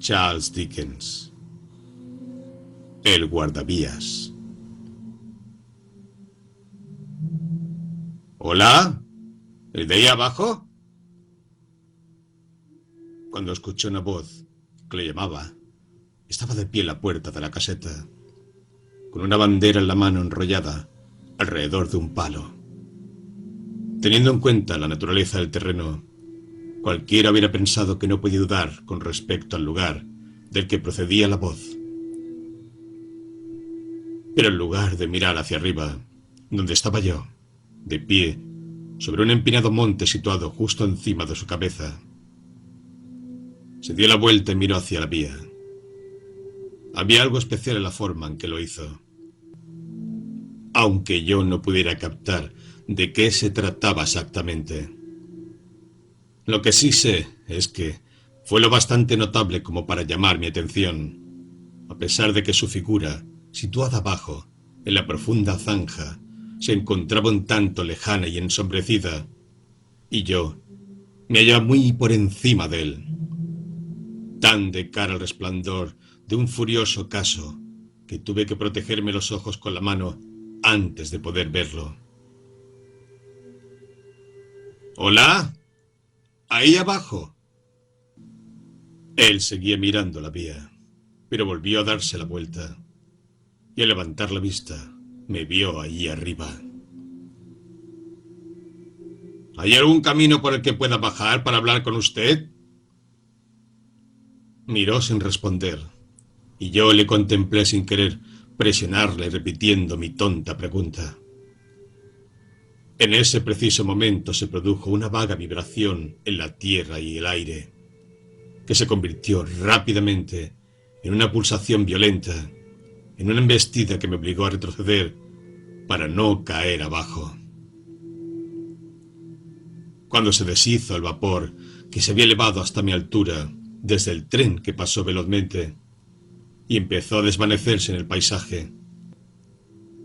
Charles Dickens. El guardavías. ¿Hola? ¿El de ahí abajo? Cuando escuché una voz que le llamaba, estaba de pie en la puerta de la caseta, con una bandera en la mano enrollada alrededor de un palo. Teniendo en cuenta la naturaleza del terreno, cualquiera hubiera pensado que no podía dudar con respecto al lugar del que procedía la voz. Pero en lugar de mirar hacia arriba, donde estaba yo, de pie, sobre un empinado monte situado justo encima de su cabeza, se dio la vuelta y miró hacia la vía. Había algo especial en la forma en que lo hizo, aunque yo no pudiera captar de qué se trataba exactamente. Lo que sí sé es que fue lo bastante notable como para llamar mi atención, a pesar de que su figura, situada abajo, en la profunda zanja, se encontraba un tanto lejana y ensombrecida, y yo me hallaba muy por encima de él, tan de cara al resplandor de un furioso ocaso que tuve que protegerme los ojos con la mano antes de poder verlo. ¿Hola? ¿Ahí abajo? Él seguía mirando la vía, pero volvió a darse la vuelta, y al levantar la vista, me vio allí arriba. ¿Hay algún camino por el que pueda bajar para hablar con usted? Miró sin responder, y yo le contemplé sin querer presionarle repitiendo mi tonta pregunta. En ese preciso momento se produjo una vaga vibración en la tierra y el aire, que se convirtió rápidamente en una pulsación violenta, en una embestida que me obligó a retroceder para no caer abajo. Cuando se deshizo el vapor que se había elevado hasta mi altura desde el tren que pasó velozmente y empezó a desvanecerse en el paisaje,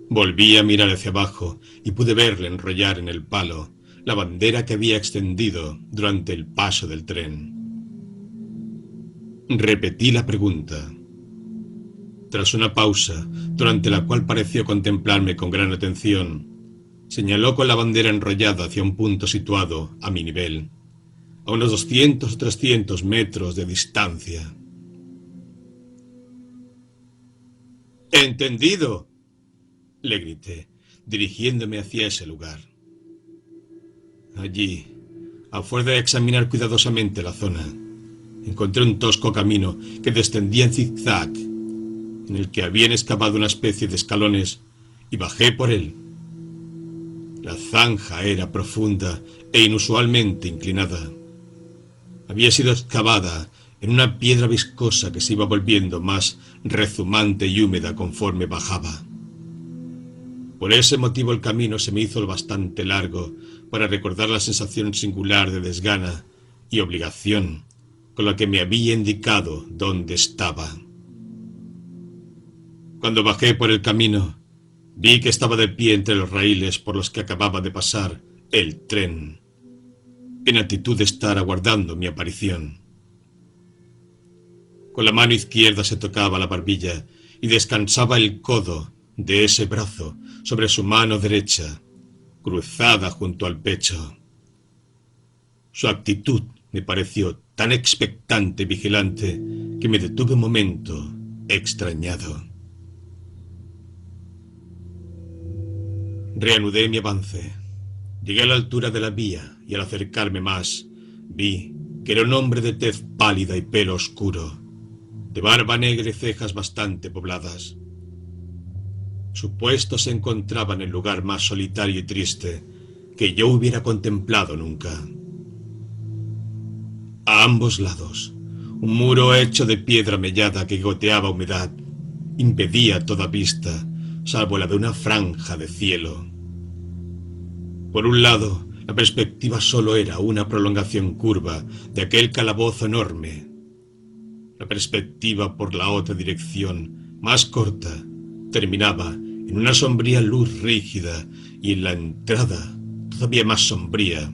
volví a mirar hacia abajo y pude verle enrollar en el palo la bandera que había extendido durante el paso del tren. Repetí la pregunta. Tras una pausa, durante la cual pareció contemplarme con gran atención, señaló con la bandera enrollada hacia un punto situado a mi nivel, a unos 200 o 300 metros de distancia. «¡Entendido!», le grité, dirigiéndome hacia ese lugar. Allí, a fuerza de examinar cuidadosamente la zona, encontré un tosco camino que descendía en zigzag, en el que habían excavado una especie de escalones, y bajé por él. La zanja era profunda e inusualmente inclinada. Había sido excavada en una piedra viscosa que se iba volviendo más rezumante y húmeda conforme bajaba. Por ese motivo el camino se me hizo lo bastante largo para recordar la sensación singular de desgana y obligación con la que me había indicado dónde estaba. Cuando bajé por el camino, vi que estaba de pie entre los raíles por los que acababa de pasar el tren, en actitud de estar aguardando mi aparición. Con la mano izquierda se tocaba la barbilla y descansaba el codo de ese brazo sobre su mano derecha, cruzada junto al pecho. Su actitud me pareció tan expectante y vigilante que me detuve un momento, extrañado. Reanudé mi avance. Llegué a la altura de la vía y al acercarme más, vi que era un hombre de tez pálida y pelo oscuro, de barba negra y cejas bastante pobladas. Su puesto se encontraba en el lugar más solitario y triste que yo hubiera contemplado nunca. A ambos lados, un muro hecho de piedra mellada que goteaba humedad impedía toda vista, salvo la de una franja de cielo. Por un lado, la perspectiva solo era una prolongación curva de aquel calabozo enorme. La perspectiva por la otra dirección, más corta, terminaba en una sombría luz rígida y en la entrada, todavía más sombría,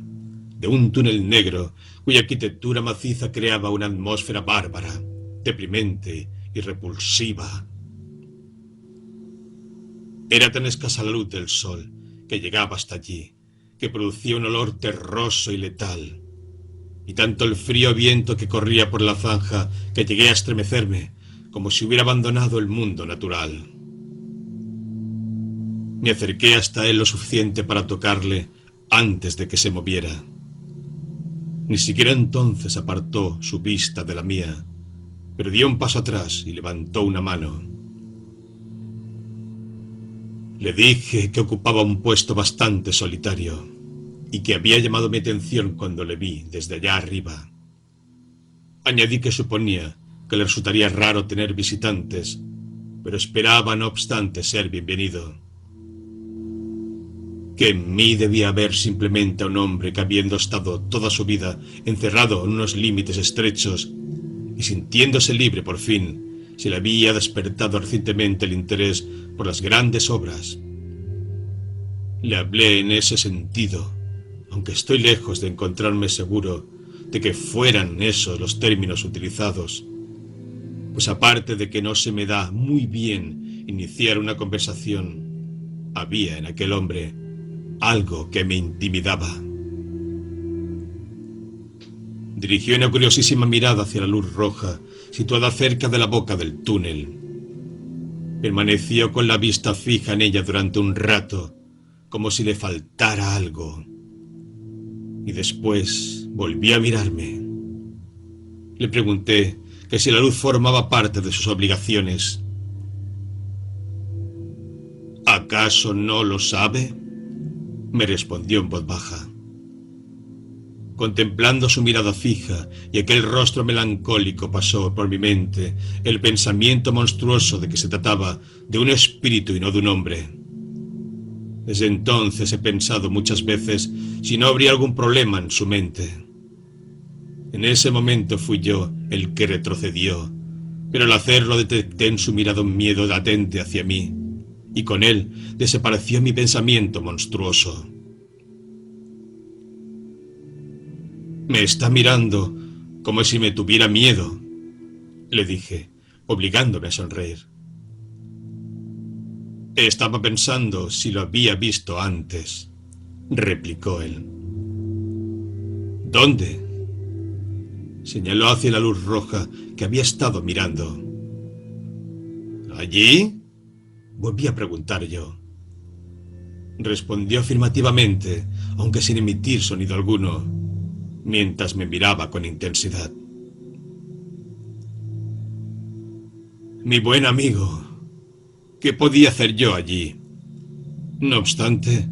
de un túnel negro cuya arquitectura maciza creaba una atmósfera bárbara, deprimente y repulsiva. Era tan escasa la luz del sol que llegaba hasta allí, que producía un olor terroso y letal, y tanto el frío viento que corría por la zanja que llegué a estremecerme como si hubiera abandonado el mundo natural. Me acerqué hasta él lo suficiente para tocarle antes de que se moviera. Ni siquiera entonces apartó su vista de la mía, pero dio un paso atrás y levantó una mano. Le dije que ocupaba un puesto bastante solitario y que había llamado mi atención cuando le vi desde allá arriba. Añadí que suponía que le resultaría raro tener visitantes, pero esperaba no obstante ser bienvenido. Que en mí debía haber simplemente a un hombre que, habiendo estado toda su vida encerrado en unos límites estrechos y sintiéndose libre por fin, se le había despertado recientemente el interés por las grandes obras. Le hablé en ese sentido, aunque estoy lejos de encontrarme seguro de que fueran esos los términos utilizados, pues aparte de que no se me da muy bien iniciar una conversación, había en aquel hombre algo que me intimidaba. Dirigió una curiosísima mirada hacia la luz roja, situada cerca de la boca del túnel. Permaneció con la vista fija en ella durante un rato, como si le faltara algo. Y después volvió a mirarme. Le pregunté que si la luz formaba parte de sus obligaciones. ¿Acaso no lo sabe?, me respondió en voz baja. Contemplando su mirada fija y aquel rostro melancólico, pasó por mi mente el pensamiento monstruoso de que se trataba de un espíritu y no de un hombre. Desde entonces he pensado muchas veces si no habría algún problema en su mente. En ese momento fui yo el que retrocedió, pero al hacerlo detecté en su mirada un miedo latente hacia mí, y con él desapareció mi pensamiento monstruoso. Me está mirando como si me tuviera miedo, le dije, obligándome a sonreír. Estaba pensando si lo había visto antes, replicó él. ¿Dónde? Señaló hacia la luz roja que había estado mirando. ¿Allí?, volví a preguntar yo. Respondió afirmativamente, aunque sin emitir sonido alguno, mientras me miraba con intensidad. Mi buen amigo, ¿qué podía hacer yo allí? No obstante,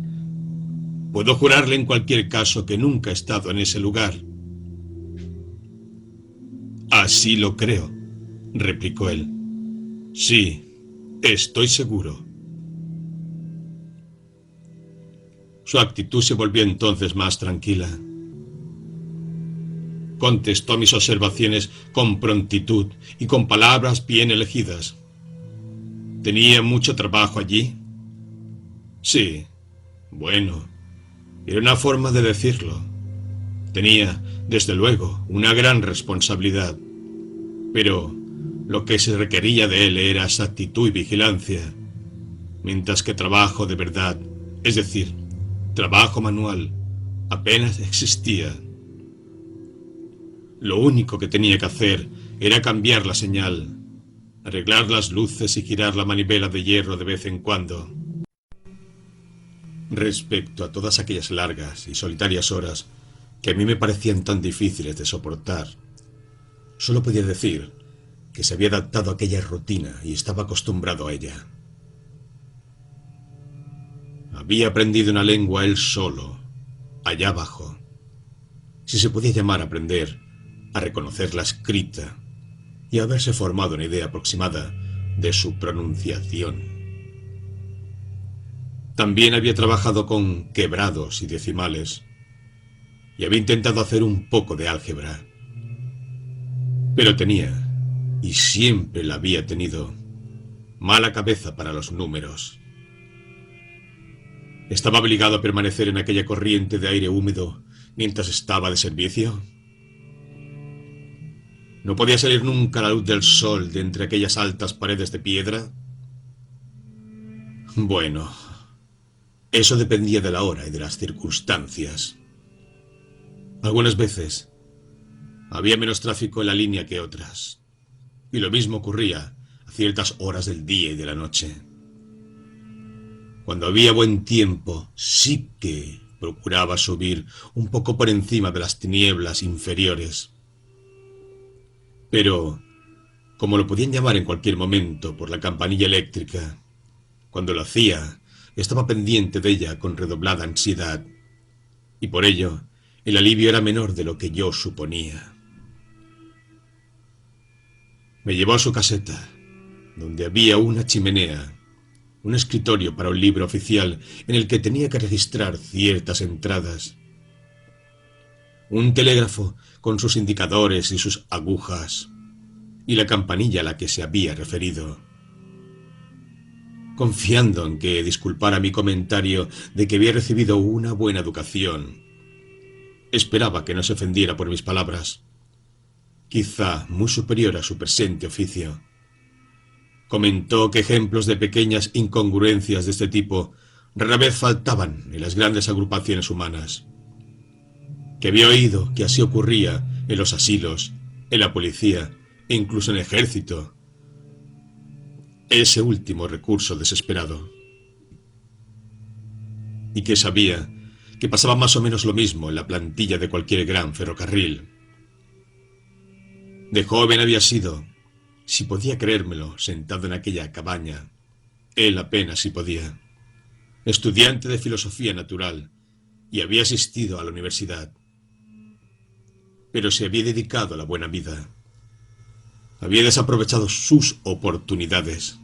puedo jurarle en cualquier caso que nunca he estado en ese lugar. Así lo creo, replicó él. Sí, estoy seguro. Su actitud se volvió entonces más tranquila. Contestó a mis observaciones con prontitud y con palabras bien elegidas. ¿Tenía mucho trabajo allí? Sí, bueno, era una forma de decirlo. Tenía, desde luego, una gran responsabilidad, pero lo que se requería de él era exactitud y vigilancia, mientras que trabajo de verdad, es decir, trabajo manual, apenas existía. Lo único que tenía que hacer era cambiar la señal, arreglar las luces y girar la manivela de hierro de vez en cuando. Respecto a todas aquellas largas y solitarias horas que a mí me parecían tan difíciles de soportar, solo podía decir que se había adaptado a aquella rutina y estaba acostumbrado a ella. Había aprendido una lengua él solo, allá abajo, si se podía llamar aprender, a reconocerla escrita y a haberse formado una idea aproximada de su pronunciación. También había trabajado con quebrados y decimales y había intentado hacer un poco de álgebra. Pero tenía, y siempre la había tenido, mala cabeza para los números. ¿Estaba obligado a permanecer en aquella corriente de aire húmedo mientras estaba de servicio? ¿No podía salir nunca la luz del sol de entre aquellas altas paredes de piedra? Bueno, eso dependía de la hora y de las circunstancias. Algunas veces había menos tráfico en la línea que otras, y lo mismo ocurría a ciertas horas del día y de la noche. Cuando había buen tiempo, sí que procuraba subir un poco por encima de las tinieblas inferiores. Pero, como lo podían llamar en cualquier momento por la campanilla eléctrica, cuando lo hacía, estaba pendiente de ella con redoblada ansiedad, y por ello el alivio era menor de lo que yo suponía. Me llevó a su caseta, donde había una chimenea, un escritorio para un libro oficial en el que tenía que registrar ciertas entradas, un telégrafo con sus indicadores y sus agujas, y la campanilla a la que se había referido. Confiando en que disculpara mi comentario de que había recibido una buena educación, esperaba que no se ofendiera por mis palabras, quizá muy superior a su presente oficio. Comentó que ejemplos de pequeñas incongruencias de este tipo rara vez faltaban en las grandes agrupaciones humanas, que había oído que así ocurría en los asilos, en la policía e incluso en el ejército, ese último recurso desesperado, y que sabía que pasaba más o menos lo mismo en la plantilla de cualquier gran ferrocarril. De joven había sido, si podía creérmelo, sentado en aquella cabaña, él apenas si podía, estudiante de filosofía natural, y había asistido a la universidad. Pero se había dedicado a la buena vida. Había desaprovechado sus oportunidades.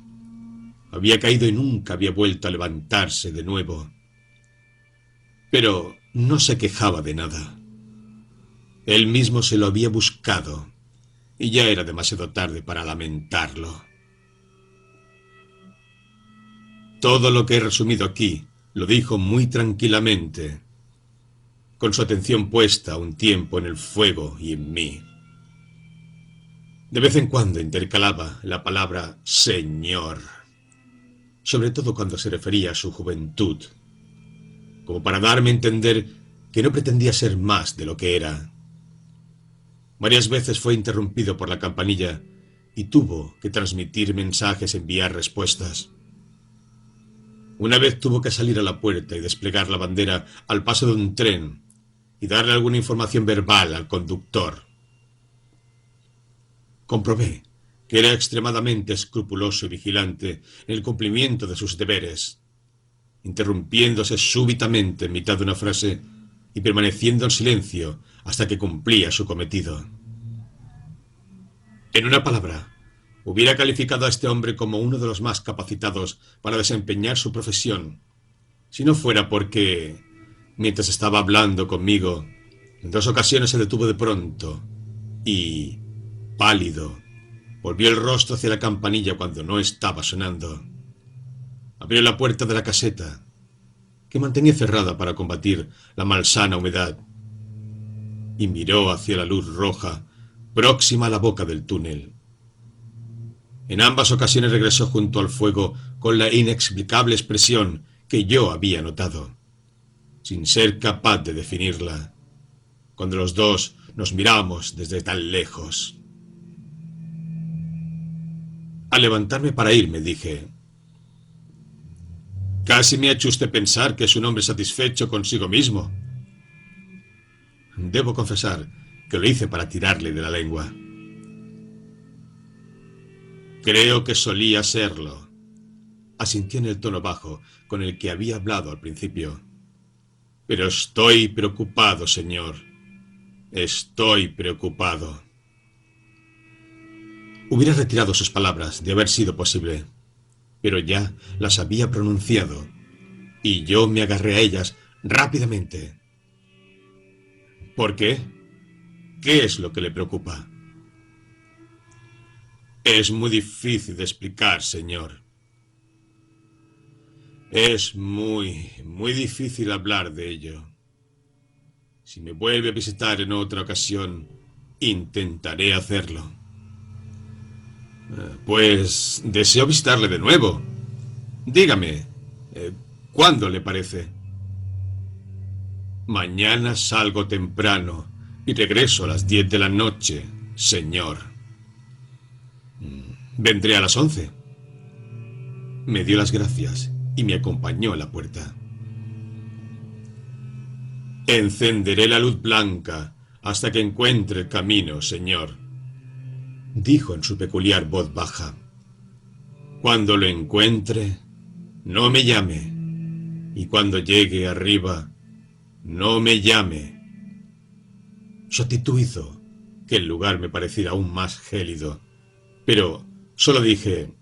Había caído y nunca había vuelto a levantarse de nuevo. Pero no se quejaba de nada. Él mismo se lo había buscado, y ya era demasiado tarde para lamentarlo. Todo lo que he resumido aquí lo dijo muy tranquilamente, con su atención puesta un tiempo en el fuego y en mí. De vez en cuando intercalaba la palabra señor, sobre todo cuando se refería a su juventud, como para darme a entender que no pretendía ser más de lo que era. Varias veces fue interrumpido por la campanilla y tuvo que transmitir mensajes, enviar respuestas. Una vez tuvo que salir a la puerta y desplegar la bandera al paso de un tren y darle alguna información verbal al conductor. Comprobé que era extremadamente escrupuloso y vigilante en el cumplimiento de sus deberes, interrumpiéndose súbitamente en mitad de una frase y permaneciendo en silencio hasta que cumplía su cometido. En una palabra, hubiera calificado a este hombre como uno de los más capacitados para desempeñar su profesión, si no fuera porque, mientras estaba hablando conmigo, en 2 ocasiones se detuvo de pronto y, pálido, volvió el rostro hacia la campanilla cuando no estaba sonando. Abrió la puerta de la caseta, que mantenía cerrada para combatir la malsana humedad, y miró hacia la luz roja, próxima a la boca del túnel. En ambas ocasiones regresó junto al fuego con la inexplicable expresión que yo había notado, sin ser capaz de definirla, cuando los dos nos miramos desde tan lejos. Al levantarme para irme, dije: «Casi me ha hecho usted pensar que es un hombre satisfecho consigo mismo». Debo confesar que lo hice para tirarle de la lengua. «Creo que solía serlo», asintió en el tono bajo con el que había hablado al principio. «Pero estoy preocupado, señor. Estoy preocupado». Hubiera retirado sus palabras de haber sido posible, pero ya las había pronunciado, y yo me agarré a ellas rápidamente. ¿Por qué? ¿Qué es lo que le preocupa? Es muy difícil de explicar, señor. Es muy difícil hablar de ello. Si me vuelve a visitar en otra ocasión, Intentaré hacerlo. Pues deseo visitarle de nuevo. Dígame, ¿cuándo le parece? Mañana salgo temprano y regreso a las 10 de la noche, señor. Vendré a las 11. Me dio las gracias y me acompañó a la puerta. Encenderé la luz blanca hasta que encuentre el camino, señor, dijo en su peculiar voz baja. Cuando lo encuentre, no me llame, y cuando llegue arriba, no me llame. Su actitud hizo que el lugar me pareciera aún más gélido, pero solo dije,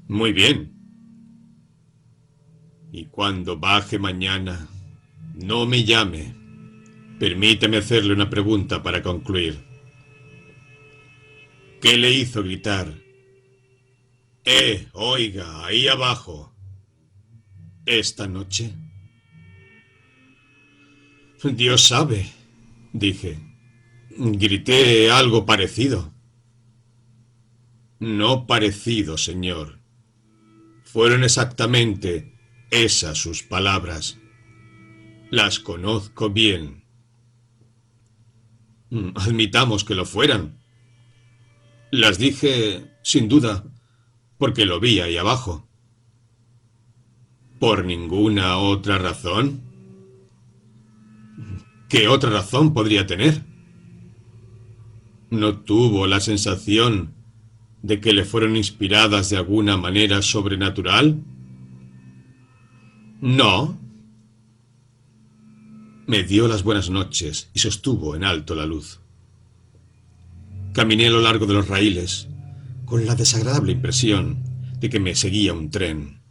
muy bien. Y cuando baje mañana, no me llame. Permítame hacerle una pregunta para concluir. ¿Qué le hizo gritar? Oiga, ahí abajo. ¿Esta noche? Dios sabe, dije. Grité algo parecido. No parecido, señor. Fueron exactamente esas sus palabras. Las conozco bien. Admitamos que lo fueran. Las dije, sin duda, porque lo vi ahí abajo. ¿Por ninguna otra razón? ¿Qué otra razón podría tener? ¿No tuvo la sensación de que le fueron inspiradas de alguna manera sobrenatural? No. Me dio las buenas noches y sostuvo en alto la luz. Caminé a lo largo de los raíles, con la desagradable impresión de que me seguía un tren,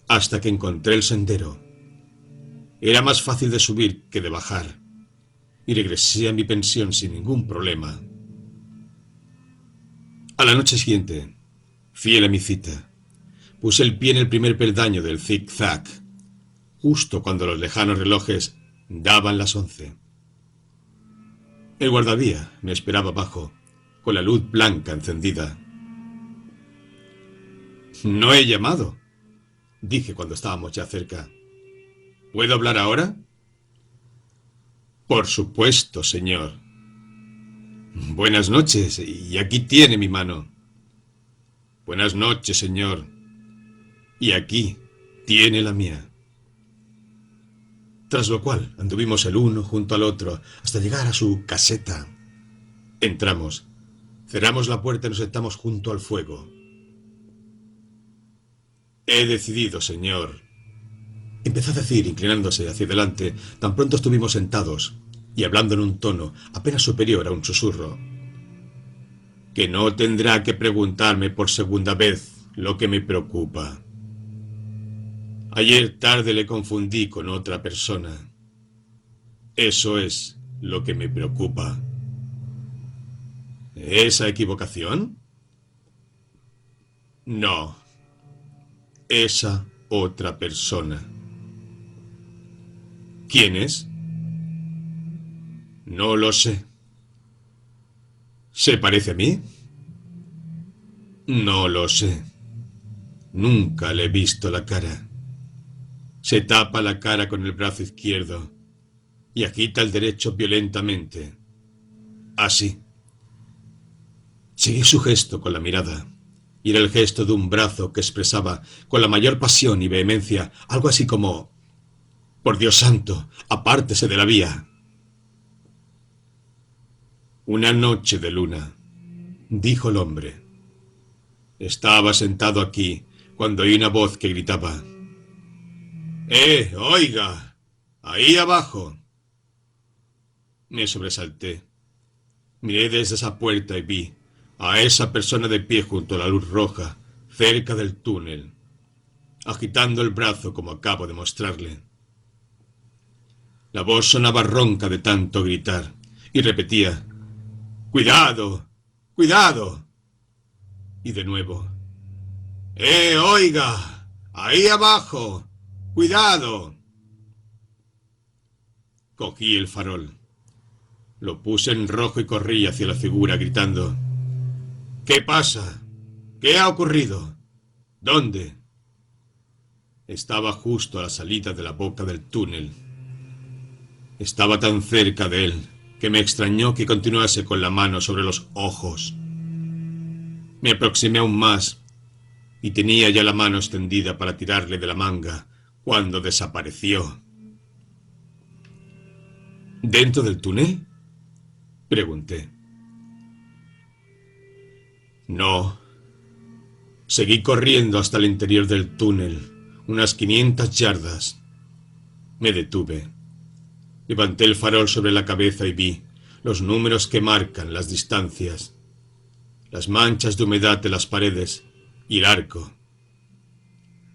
hasta que encontré el sendero. Era más fácil de subir que de bajar, y regresé a mi pensión sin ningún problema. A la noche siguiente, fiel a mi cita, puse el pie en el primer peldaño del zig-zag, justo cuando los lejanos relojes daban las 11. El guardavía me esperaba abajo, con la luz blanca encendida. No he llamado, dije cuando estábamos ya cerca. ¿Puedo hablar ahora? Por supuesto, señor. Buenas noches, y aquí tiene mi mano. Buenas noches, señor. Y aquí tiene la mía. Tras lo cual anduvimos el uno junto al otro hasta llegar a su caseta. Entramos, cerramos la puerta y nos sentamos junto al fuego. He decidido, señor, empezó a decir, inclinándose hacia adelante, tan pronto estuvimos sentados y hablando en un tono apenas superior a un susurro, que no tendrá que preguntarme por segunda vez lo que me preocupa. Ayer tarde le confundí con otra persona. Eso es lo que me preocupa. ¿Esa equivocación? No. Esa otra persona. ¿Quién es? No lo sé. ¿Se parece a mí? No lo sé. Nunca le he visto la cara. Se tapa la cara con el brazo izquierdo y agita el derecho violentamente. Así. Seguí su gesto con la mirada, y era el gesto de un brazo que expresaba con la mayor pasión y vehemencia algo así como: «Por Dios santo, apártese de la vía». Una noche de luna, dijo el hombre. Estaba sentado aquí cuando oí una voz que gritaba: oiga, ahí abajo. Me sobresalté. Miré desde esa puerta y vi a esa persona de pie junto a la luz roja, cerca del túnel, agitando el brazo como acabo de mostrarle. La voz sonaba ronca de tanto gritar y repetía: «¡Cuidado! ¡Cuidado!». Y de nuevo: oiga, ahí abajo. ¡Cuidado!». Cogí el farol. Lo puse en rojo y corrí hacia la figura gritando: «¿Qué pasa? ¿Qué ha ocurrido? ¿Dónde?». Estaba justo a la salida de la boca del túnel. Estaba tan cerca de él que me extrañó que continuase con la mano sobre los ojos. Me aproximé aún más y tenía ya la mano extendida para tirarle de la manga cuando desapareció. ¿Dentro del túnel?, pregunté. No. Seguí corriendo hasta el interior del túnel, unas 500 yardas. Me detuve. Levanté el farol sobre la cabeza y vi los números que marcan las distancias, las manchas de humedad de las paredes y el arco.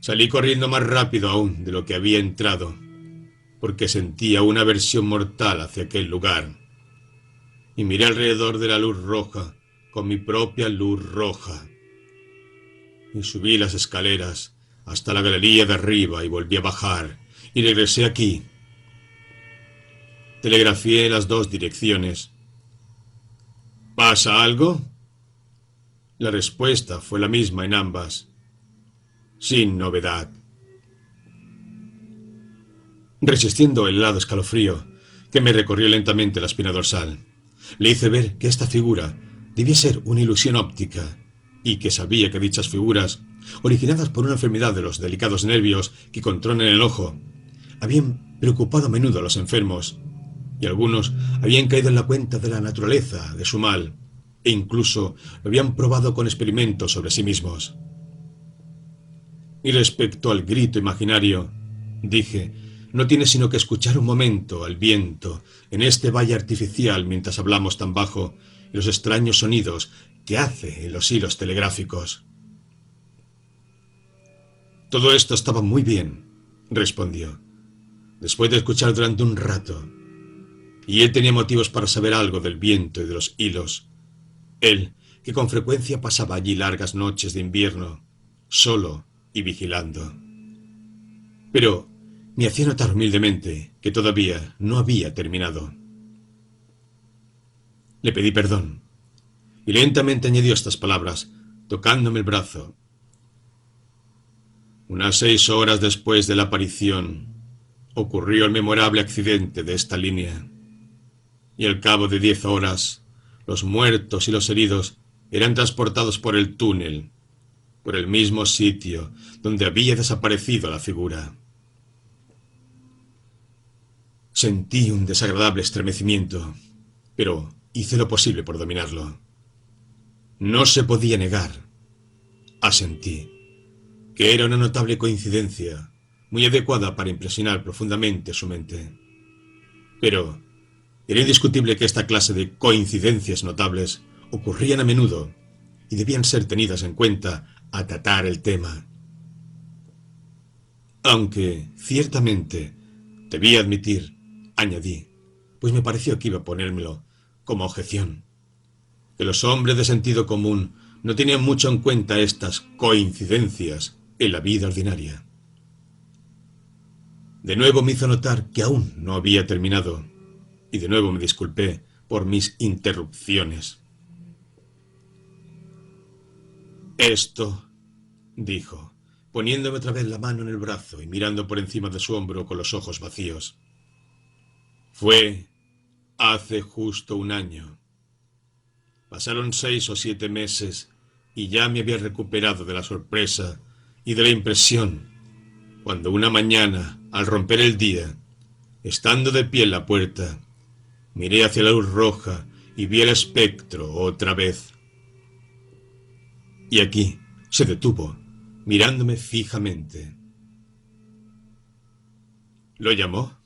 Salí corriendo más rápido aún de lo que había entrado, porque sentía una aversión mortal hacia aquel lugar. Y miré alrededor de la luz roja con mi propia luz roja. Y subí las escaleras hasta la galería de arriba y volví a bajar y regresé aquí. Telegrafié las 2 direcciones. ¿Pasa algo?». La respuesta fue la misma en ambas: sin novedad. Resistiendo el helado escalofrío que me recorrió lentamente la espina dorsal, le hice ver que esta figura debía ser una ilusión óptica y que sabía que dichas figuras, originadas por una enfermedad de los delicados nervios que controlan el ojo, habían preocupado a menudo a los enfermos, y algunos habían caído en la cuenta de la naturaleza de su mal, e incluso lo habían probado con experimentos sobre sí mismos. Y respecto al grito imaginario, dije: «No tienes sino que escuchar un momento al viento en este valle artificial mientras hablamos tan bajo y los extraños sonidos que hace en los hilos telegráficos». «Todo esto estaba muy bien», respondió, después de escuchar durante un rato. Y él tenía motivos para saber algo del viento y de los hilos. Él, que con frecuencia pasaba allí largas noches de invierno, solo y vigilando. Pero me hacía notar humildemente que todavía no había terminado. Le pedí perdón, y lentamente añadió estas palabras, tocándome el brazo: «Unas 6 horas después de la aparición, ocurrió el memorable accidente de esta línea, y al cabo de 10 horas, los muertos y los heridos eran transportados por el túnel, por el mismo sitio donde había desaparecido la figura». Sentí un desagradable estremecimiento, pero hice lo posible por dominarlo. No se podía negar, asentí, que era una notable coincidencia, muy adecuada para impresionar profundamente su mente. Pero era indiscutible que esta clase de coincidencias notables ocurrían a menudo y debían ser tenidas en cuenta al tratar el tema. Aunque, ciertamente, debía admitir, añadí, pues me pareció que iba a ponérmelo como objeción, que los hombres de sentido común no tenían mucho en cuenta estas coincidencias en la vida ordinaria. De nuevo me hizo notar que aún no había terminado, y de nuevo me disculpé por mis interrupciones. «Esto», dijo, poniéndome otra vez la mano en el brazo y mirando por encima de su hombro con los ojos vacíos, «fue hace justo 1 año. Pasaron 6 o 7 meses y ya me había recuperado de la sorpresa y de la impresión cuando una mañana, al romper el día, estando de pie en la puerta, miré hacia la luz roja y vi el espectro otra vez». Y aquí se detuvo, mirándome fijamente. «¿Lo llamó?».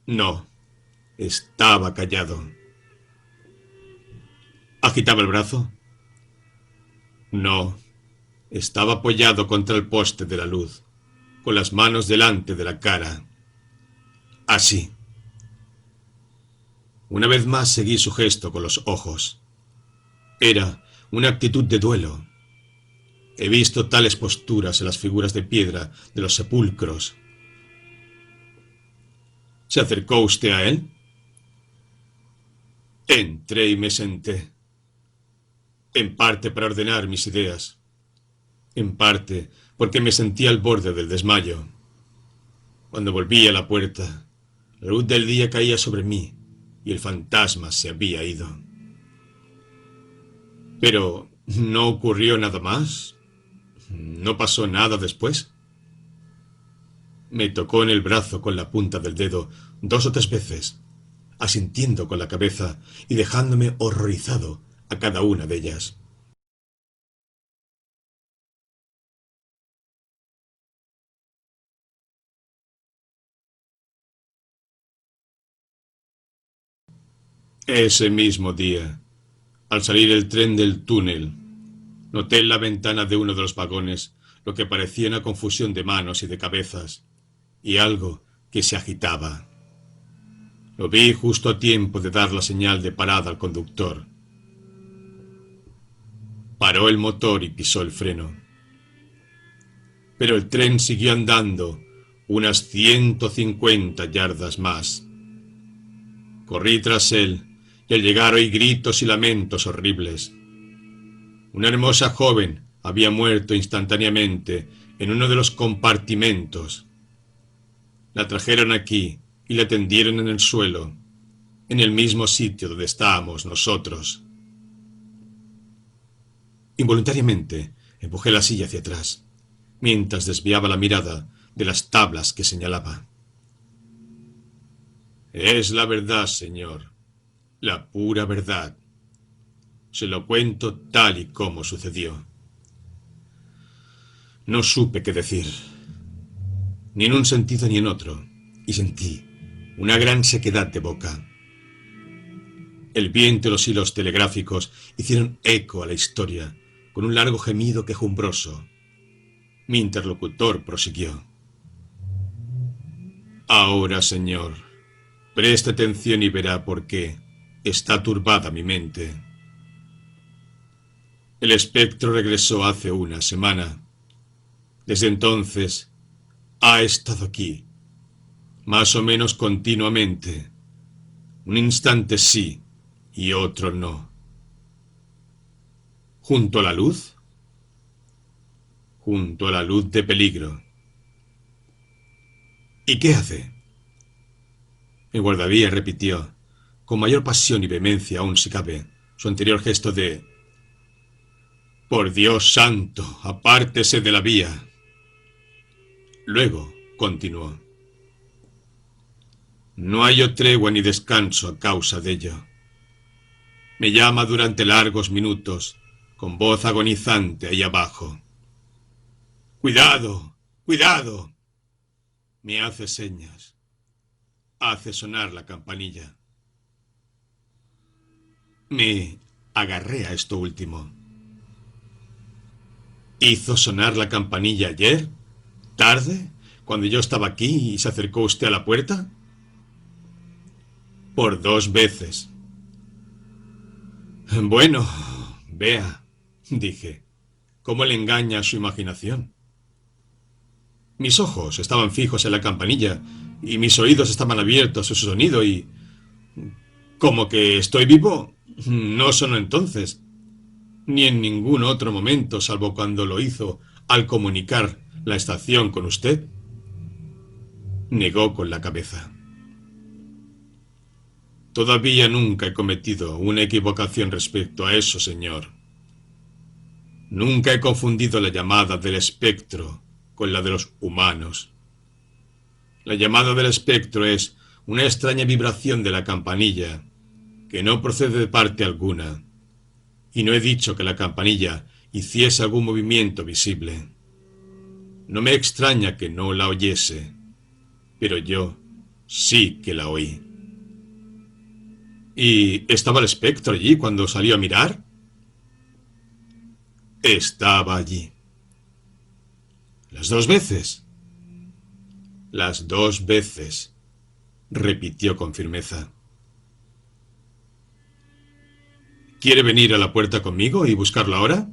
No, estaba callado. ¿Agitaba el brazo? No, estaba apoyado contra el poste de la luz, con las manos delante de la cara. Así. Una vez más seguí su gesto con los ojos. Era una actitud de duelo. He visto tales posturas en las figuras de piedra de los sepulcros. ¿Se acercó usted a él?». Entré y me senté, en parte para ordenar mis ideas, en parte porque me sentía al borde del desmayo. Cuando volví a la puerta, la luz del día caía sobre mí y el fantasma se había ido. Pero no ocurrió nada más. No pasó nada después. Me tocó en el brazo con la punta del dedo 2 o 3 veces, asintiendo con la cabeza y dejándome horrorizado a cada una de ellas. Ese mismo día, al salir el tren del túnel, noté en la ventana de uno de los vagones lo que parecía una confusión de manos y de cabezas, y algo que se agitaba. Lo vi justo a tiempo de dar la señal de parada al conductor. Paró el motor y pisó el freno. Pero el tren siguió andando unas 150 yardas más. Corrí tras él y al llegar oí gritos y lamentos horribles. Una hermosa joven había muerto instantáneamente en uno de los compartimentos. La trajeron aquí y la tendieron en el suelo, en el mismo sitio donde estábamos nosotros. Involuntariamente empujé la silla hacia atrás, mientras desviaba la mirada de las tablas que señalaba. Es la verdad, señor, la pura verdad. Se lo cuento tal y como sucedió. No supe qué decir, ni en un sentido ni en otro, y sentí una gran sequedad de boca. El viento y los hilos telegráficos hicieron eco a la historia con un largo gemido quejumbroso. Mi interlocutor prosiguió. Ahora, señor, preste atención y verá por qué está turbada mi mente. El espectro regresó hace una semana. Desde entonces ha estado aquí, más o menos continuamente. Un instante sí y otro no. ¿Junto a la luz? Junto a la luz de peligro. ¿Y qué hace? El guardavidas repitió, con mayor pasión y vehemencia aún si cabe, su anterior gesto de «Por Dios santo, apártese de la vía». Luego continuó. No hallo tregua ni descanso a causa de ello. Me llama durante largos minutos, con voz agonizante ahí abajo. ¡Cuidado! ¡Cuidado! Me hace señas. Hace sonar la campanilla. Me agarré a esto último. ¿Hizo sonar la campanilla ayer? ¿Tarde? ¿Cuando yo estaba aquí y se acercó usted a la puerta? Por 2 veces. Bueno, vea, dije, cómo le engaña su imaginación. Mis ojos estaban fijos en la campanilla y mis oídos estaban abiertos a su sonido y... ¿Como que estoy vivo? No sonó entonces, ni en ningún otro momento salvo cuando lo hizo al comunicar la estación con usted. Negó con la cabeza. Todavía nunca he cometido una equivocación respecto a eso, señor. Nunca he confundido la llamada del espectro con la de los humanos. La llamada del espectro es una extraña vibración de la campanilla que no procede de parte alguna, y no he dicho que la campanilla hiciese algún movimiento visible. No me extraña que no la oyese, pero yo sí que la oí. ¿Y estaba el espectro allí cuando salió a mirar? Estaba allí. ¿Las 2 veces? Las 2 veces, repitió con firmeza. ¿Quiere venir a la puerta conmigo y buscarlo ahora?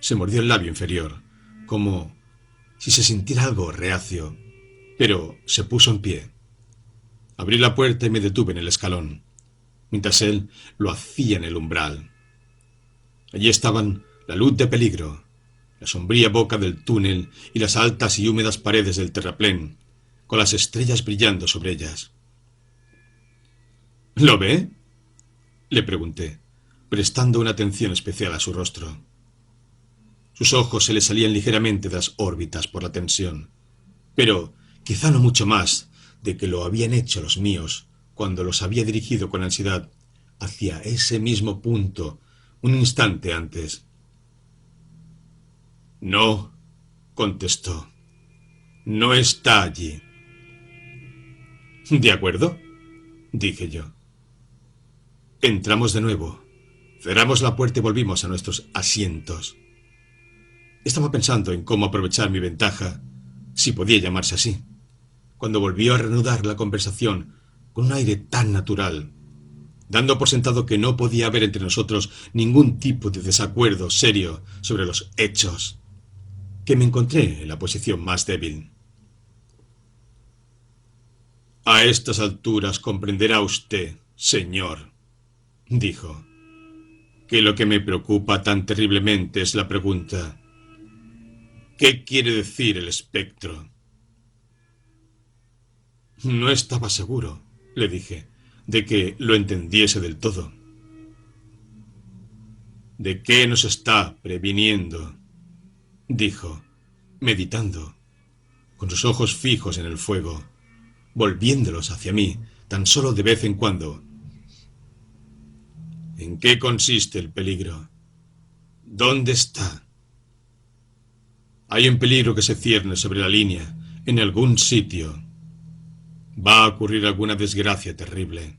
Se mordió el labio inferior, como si se sintiera algo reacio, pero se puso en pie. Abrí la puerta y me detuve en el escalón. mientras él lo hacía en el umbral. Allí estaban la luz de peligro, la sombría boca del túnel y las altas y húmedas paredes del terraplén, con las estrellas brillando sobre ellas. ¿Lo ve?, le pregunté, prestando una atención especial a su rostro. Sus ojos se le salían ligeramente de las órbitas por la tensión, pero quizá no mucho más de que lo habían hecho los míos cuando los había dirigido con ansiedad hacia ese mismo punto un instante antes. No, contestó. No está allí. De acuerdo, dije yo. Entramos de nuevo. Cerramos la puerta y volvimos a nuestros asientos. Estaba pensando en cómo aprovechar mi ventaja, si podía llamarse así, cuando volvió a reanudar la conversación con un aire tan natural, dando por sentado que no podía haber entre nosotros ningún tipo de desacuerdo serio sobre los hechos, que me encontré en la posición más débil. A estas alturas comprenderá usted, señor, dijo, que lo que me preocupa tan terriblemente es la pregunta: ¿qué quiere decir el espectro? No estaba seguro, le dije, de que lo entendiese del todo. ¿De qué nos está previniendo?, dijo, meditando, con sus ojos fijos en el fuego, volviéndolos hacia mí tan solo de vez en cuando. ¿En qué consiste el peligro? ¿Dónde está? Hay un peligro que se cierne sobre la línea, en algún sitio. Va a ocurrir alguna desgracia terrible.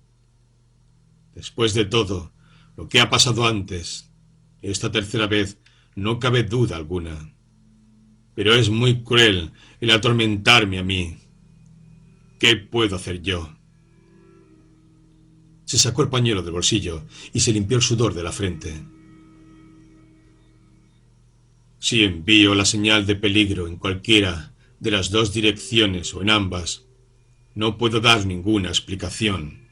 Después de todo, lo que ha pasado antes, esta tercera vez, no cabe duda alguna. Pero es muy cruel el atormentarme a mí. ¿Qué puedo hacer yo? Se sacó el pañuelo del bolsillo y se limpió el sudor de la frente. Si envío la señal de peligro en cualquiera de las dos direcciones o en ambas, no puedo dar ninguna explicación.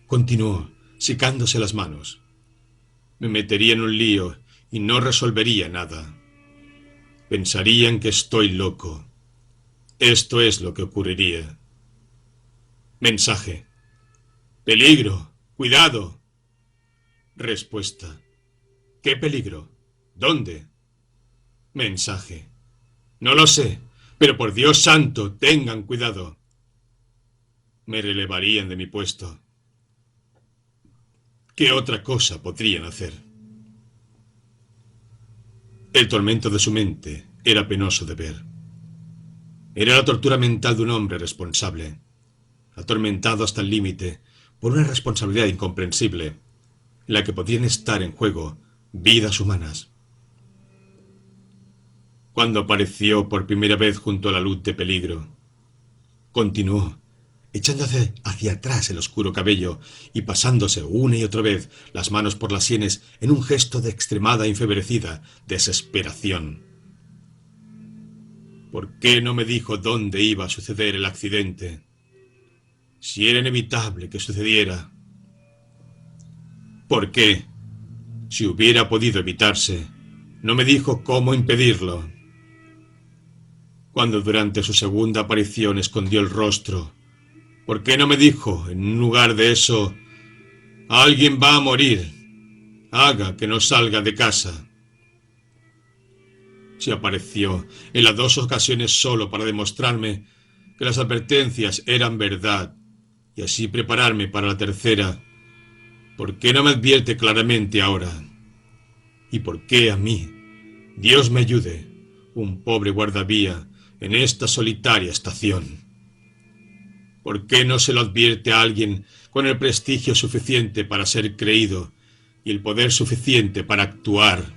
Continuó, secándose las manos. Me metería en un lío y no resolvería nada. Pensarían que estoy loco. Esto es lo que ocurriría. Mensaje. Peligro. Cuidado. Respuesta. ¿Qué peligro? ¿Dónde? Mensaje. No lo sé, pero por Dios santo, tengan cuidado. Me relevarían de mi puesto. ¿Qué otra cosa podrían hacer? El tormento de su mente era penoso de ver. Era la tortura mental de un hombre responsable, atormentado hasta el límite por una responsabilidad incomprensible, en la que podrían estar en juego vidas humanas. Cuando apareció por primera vez junto a la luz de peligro, continuó, echándose hacia atrás el oscuro cabello y pasándose una y otra vez las manos por las sienes en un gesto de extremada e enfebrecida desesperación. ¿Por qué no me dijo dónde iba a suceder el accidente? Si era inevitable que sucediera. ¿Por qué, si hubiera podido evitarse, no me dijo cómo impedirlo? Cuando durante su segunda aparición escondió el rostro, ¿por qué no me dijo, en lugar de eso: alguien va a morir, haga que no salga de casa? Si apareció en las dos ocasiones solo para demostrarme que las advertencias eran verdad y así prepararme para la tercera, ¿por qué no me advierte claramente ahora? ¿Y por qué a mí, Dios me ayude, un pobre guardavía en esta solitaria estación? ¿Por qué no se lo advierte a alguien con el prestigio suficiente para ser creído y el poder suficiente para actuar?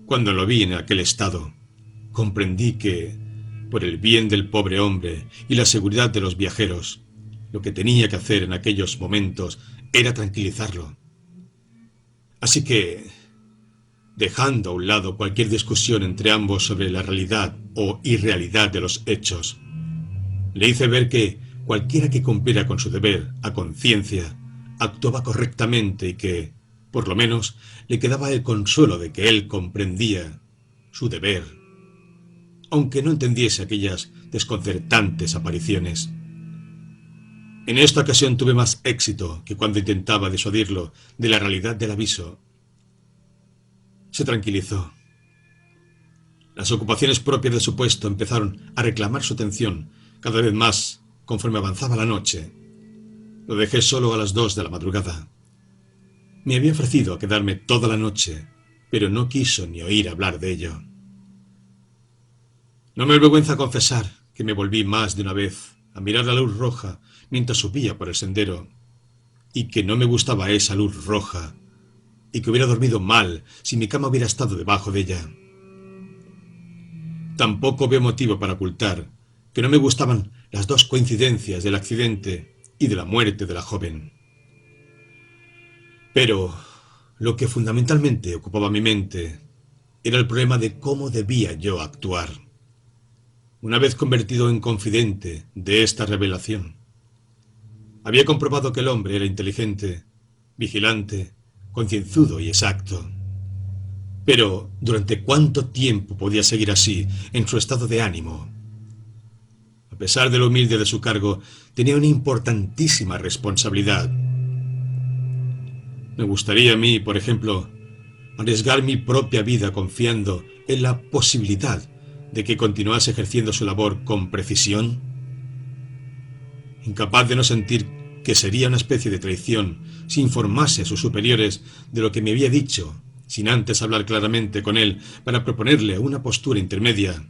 Cuando lo vi en aquel estado, comprendí que, por el bien del pobre hombre y la seguridad de los viajeros, lo que tenía que hacer en aquellos momentos era tranquilizarlo. Así que, dejando a un lado cualquier discusión entre ambos sobre la realidad o irrealidad de los hechos, le hice ver que cualquiera que cumpliera con su deber a conciencia actuaba correctamente y que, por lo menos, le quedaba el consuelo de que él comprendía su deber, aunque no entendiese aquellas desconcertantes apariciones. En esta ocasión tuve más éxito que cuando intentaba disuadirlo de la realidad del aviso. Se tranquilizó. Las ocupaciones propias de su puesto empezaron a reclamar su atención cada vez más conforme avanzaba la noche. Lo dejé solo a las 2 de la madrugada. Me había ofrecido a quedarme toda la noche, pero no quiso ni oír hablar de ello. No me avergüenza confesar que me volví más de una vez a mirar la luz roja mientras subía por el sendero, y que no me gustaba esa luz roja, y que hubiera dormido mal si mi cama hubiera estado debajo de ella. Tampoco veo motivo para ocultar que no me gustaban las dos coincidencias del accidente y de la muerte de la joven. Pero lo que fundamentalmente ocupaba mi mente era el problema de cómo debía yo actuar, una vez convertido en confidente de esta revelación. Había comprobado que el hombre era inteligente, vigilante, concienzudo y exacto. Pero, ¿durante cuánto tiempo podía seguir así, en su estado de ánimo? A pesar de lo humilde de su cargo, tenía una importantísima responsabilidad. Me gustaría a mí, por ejemplo, arriesgar mi propia vida confiando en la posibilidad de que continuase ejerciendo su labor con precisión. Incapaz de no sentir que sería una especie de traición si informase a sus superiores de lo que me había dicho, sin antes hablar claramente con él para proponerle una postura intermedia.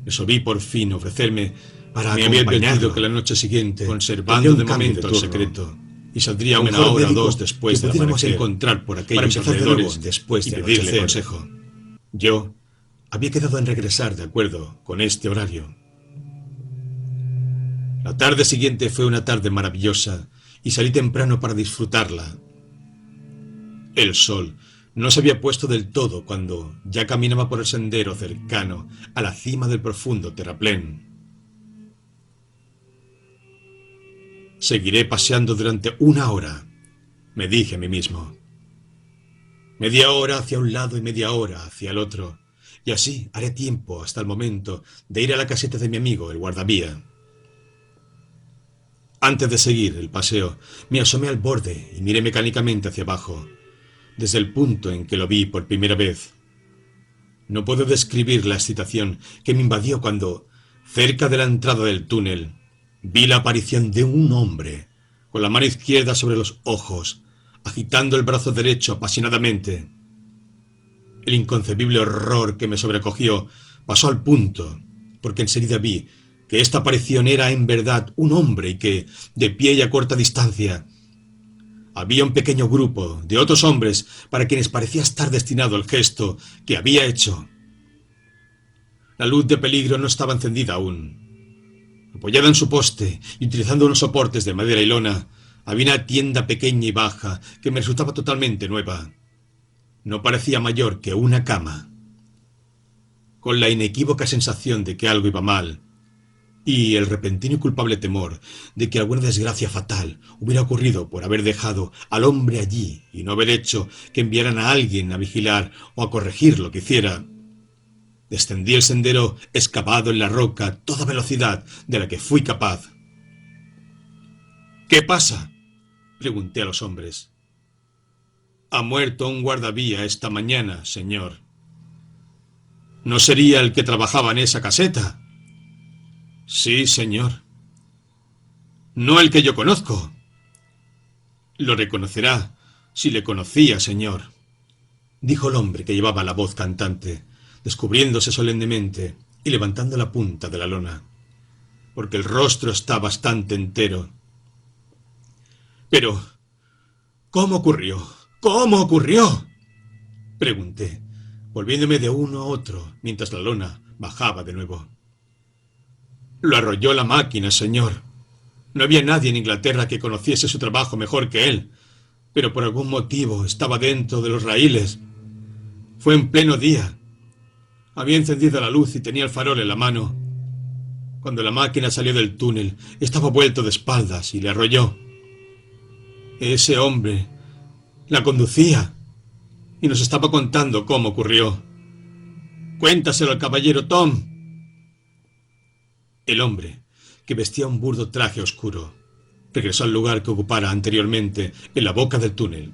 Resolví por fin ofrecerme para acompañarlo. Me había advertido que la noche siguiente, conservando de momento el secreto, y saldría una hora o dos después de amanecer, encontrar por aquellos alrededores después de pedirle consejo. Yo había quedado en regresar de acuerdo con este horario. La tarde siguiente fue una tarde maravillosa y salí temprano para disfrutarla. El sol no se había puesto del todo cuando ya caminaba por el sendero cercano a la cima del profundo terraplén. Seguiré paseando durante una hora, me dije a mí mismo. Media hora hacia un lado y media hora hacia el otro, y así haré tiempo hasta el momento de ir a la caseta de mi amigo, el guardavía. Antes de seguir el paseo, me asomé al borde y miré mecánicamente hacia abajo, desde el punto en que lo vi por primera vez. No puedo describir la excitación que me invadió cuando, cerca de la entrada del túnel, vi la aparición de un hombre, con la mano izquierda sobre los ojos, agitando el brazo derecho apasionadamente. El inconcebible horror que me sobrecogió pasó al punto, porque enseguida vi que esta aparición era en verdad un hombre y que, de pie y a corta distancia, había un pequeño grupo de otros hombres para quienes parecía estar destinado el gesto que había hecho. La luz de peligro no estaba encendida aún. Apoyada en su poste y utilizando unos soportes de madera y lona, había una tienda pequeña y baja que me resultaba totalmente nueva. No parecía mayor que una cama. Con la inequívoca sensación de que algo iba mal, y el repentino y culpable temor de que alguna desgracia fatal hubiera ocurrido por haber dejado al hombre allí y no haber hecho que enviaran a alguien a vigilar o a corregir lo que hiciera, descendí el sendero excavado en la roca a toda velocidad de la que fui capaz. «¿Qué pasa?», pregunté a los hombres. «Ha muerto un guardavía esta mañana, señor». «¿No sería el que trabajaba en esa caseta?». «Sí, señor». «No el que yo conozco». «Lo reconocerá si le conocía, señor», dijo el hombre que llevaba la voz cantante, descubriéndose solemnemente y levantando la punta de la lona, porque el rostro está bastante entero. «Pero, ¿cómo ocurrió? ¿Cómo ocurrió?», pregunté, volviéndome de uno a otro mientras la lona bajaba de nuevo. «Lo arrolló la máquina, señor. No había nadie en Inglaterra que conociese su trabajo mejor que él, pero por algún motivo estaba dentro de los raíles. Fue en pleno día. Había encendido la luz y tenía el farol en la mano. Cuando la máquina salió del túnel, estaba vuelto de espaldas y le arrolló. Ese hombre la conducía y nos estaba contando cómo ocurrió. Cuéntaselo al caballero Tom. El hombre, que vestía un burdo traje oscuro, regresó al lugar que ocupara anteriormente, en la boca del túnel.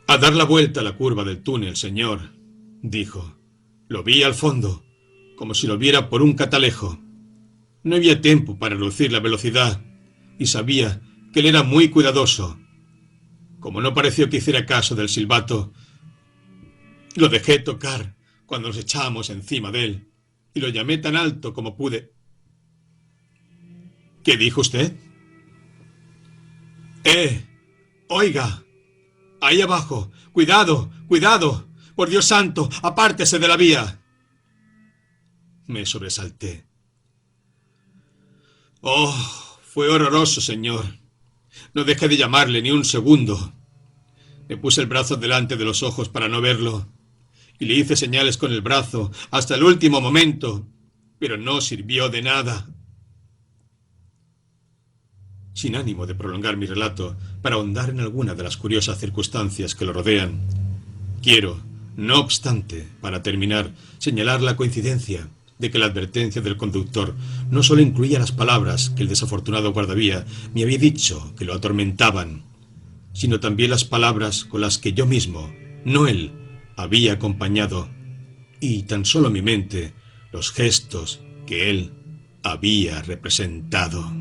«A dar la vuelta a la curva del túnel, señor», dijo. «Lo vi al fondo, como si lo viera por un catalejo. No había tiempo para reducir la velocidad, y sabía que él era muy cuidadoso. Como no pareció que hiciera caso del silbato, lo dejé tocar cuando nos echábamos encima de él, y lo llamé tan alto como pude». «¿Qué dijo usted?» Oiga, ahí abajo, cuidado, cuidado, por Dios santo, apártese de la vía». Me sobresalté. «Oh, fue horroroso, señor. No dejé de llamarle ni un segundo. Me puse el brazo delante de los ojos para no verlo, y le hice señales con el brazo hasta el último momento, pero no sirvió de nada». Sin ánimo de prolongar mi relato, para ahondar en alguna de las curiosas circunstancias que lo rodean, quiero, no obstante, para terminar, señalar la coincidencia de que la advertencia del conductor no solo incluía las palabras que el desafortunado guardavía me había dicho que lo atormentaban, sino también las palabras con las que yo mismo, no él, había acompañado, y tan solo mi mente, los gestos que él había representado.